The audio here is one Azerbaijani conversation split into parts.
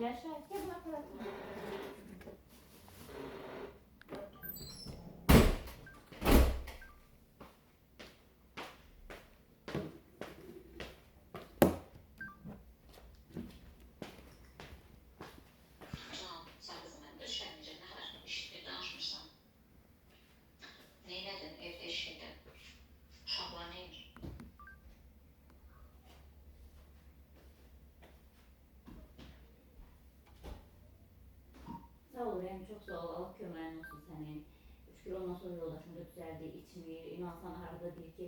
Yaşa, gel bakalım. Sağ ol Rem, çok sağ ol. Allah köməyin olsun sənin. Şükür ondan sonra yoldaşım da düzəldi, içmir. İnan sana arada deyir ki,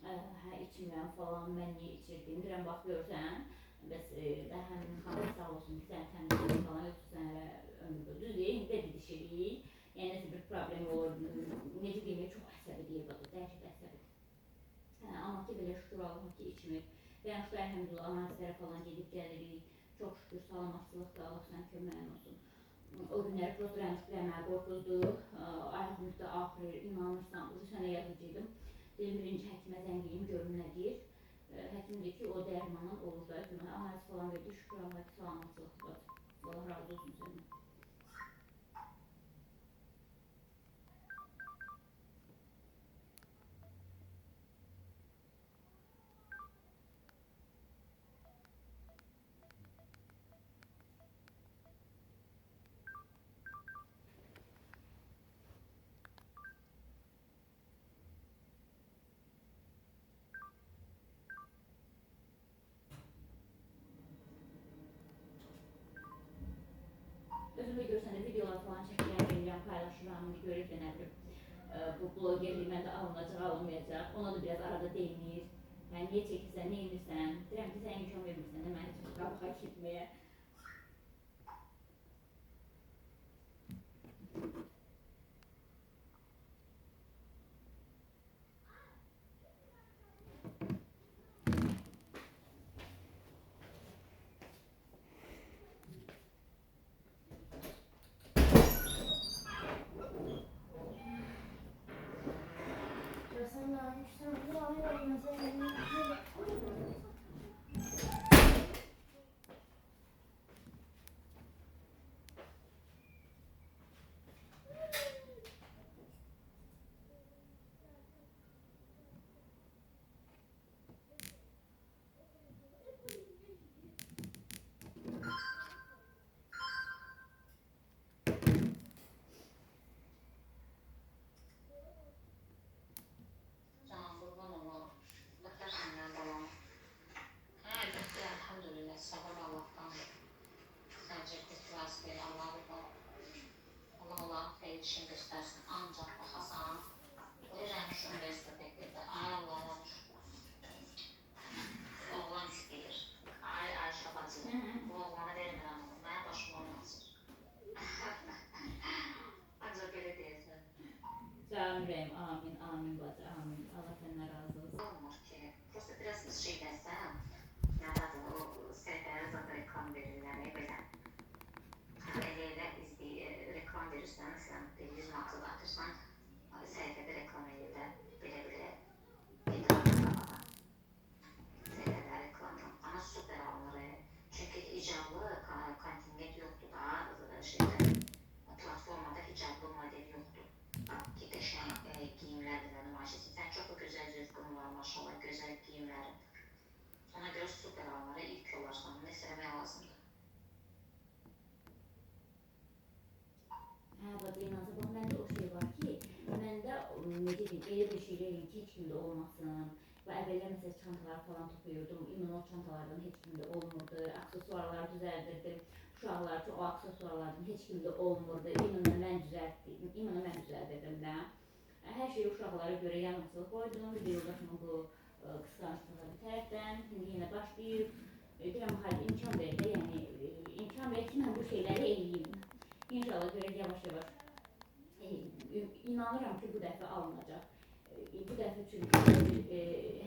hə içmirəm falan, mən niyə içirdim? Deyirəm, bax görsən, bəs də həmin xanım sağ olsun ki, səni təmizləyir falan, yoxsa sən hələ ömür boyu. Düz deyil, indi də didişirik. Yəni nəsə bir problem olur, necə deyim, çox əsəbidir, dəhşət əsəbidir. Amma ki, belə şükür Allah'a ki, içmir. Və yaxşı, əlhəmdülillah, analizlərə falan gedib gəlirik. Çox şükür, salamatçılıqdır, Allah sənin köməyin olsun. O günləri просто rəmzləməyə qorxuzdu. Ayağımız da ağrıyır, inanırsan. O sənə yazıcıydım. Dedim, birinci həkimə zəng edeyim, görüm nə deyir. Həkim deyir ki, o dərmanın olur da, analiz falan verdi. Şükür Allah ki, salamatçılıqdır. Allah razı olsun səndən. Özümdə görsəndə videolar falan çəkirəm, paylaşıram, görüb də nə bilim, bu blogerlik məndə alınacaq, alınmayacaq. Ona da biraz arada deyinir. Yəni, niyə çəkirsən, nə edirsən? Deyirəm ki, sən imkan vermirsən də məni çox qabağa getməyə. Görsən nə yapmışsan, bu ay olmasa işin göstersin ancak bakasan öğrenmiş üniversitede ay Allah'ım oğlan isteyir ay Ayşe bacı bu oğlanı vermirəm mən başım olmasın ancak böyle deyirsən Canım, amin, amin bacı, amin. Allah səndən razı olsun. olmur ki prosta biraz şey desem nədadır o səhvləri zaten reklam verirlər belə elə reklam verirsən, sən 100 manat atırsan, səhifədə reklam edir də belə səhifədə reklamdan. Amma super alınır. Çünki icablı kontingent yoxdur da şeydə, platformada icablı model yoxdur. Ki, qəşəng giyimlərlə nümayiş etsin. Sən çox gözəl zövqün var, maşallah, gözəl giyimlərin. Ona görə super alınır. İlk olarsan, bunu istəmək lazımdır. Hə, bacı, inansa, bax, məndə o şey var ki, məndə, necə deyim, elə bir şeylərin ki, heç kimdə olmasın. Və əvvəllər məsəl çantalar falan topuyordum, inan o çantalardan heç kimdə olmurdu, aksesuarlar düzəldirdim. Uşaqlar üçün o aksesuarlardan heç kimdə olmurdu, inan mən düzəldirdim də. Hər şeyi uşaqlara görə yanıqsız qoydum, bir yoldaşımın bu qısqanclığı bir tərəfdən, indi yenə başlayıb. Deyirəm, xalı imkan ver də, yəni imkan ver ki, mən bu şeyləri eləyim. İnşallah görək yavaş-yavaş. İnanıram ki, bu dəfə alınacaq. Bu dəfə çünki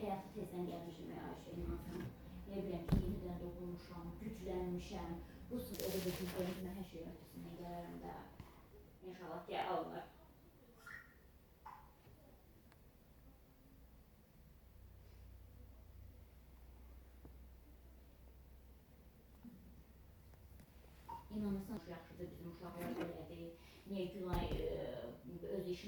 həyatı tezdən gəlmişim Ayşə, inansan. Nə biləm ki, yenidən doğulmuşam, güclənmişəm. Bu sırf elə bir güclənib, mən hər şeyin ötəsindən gələrəm də. İnşallah ki, alınır. İnanırsan yaxşıdır bizim uşaqlar belə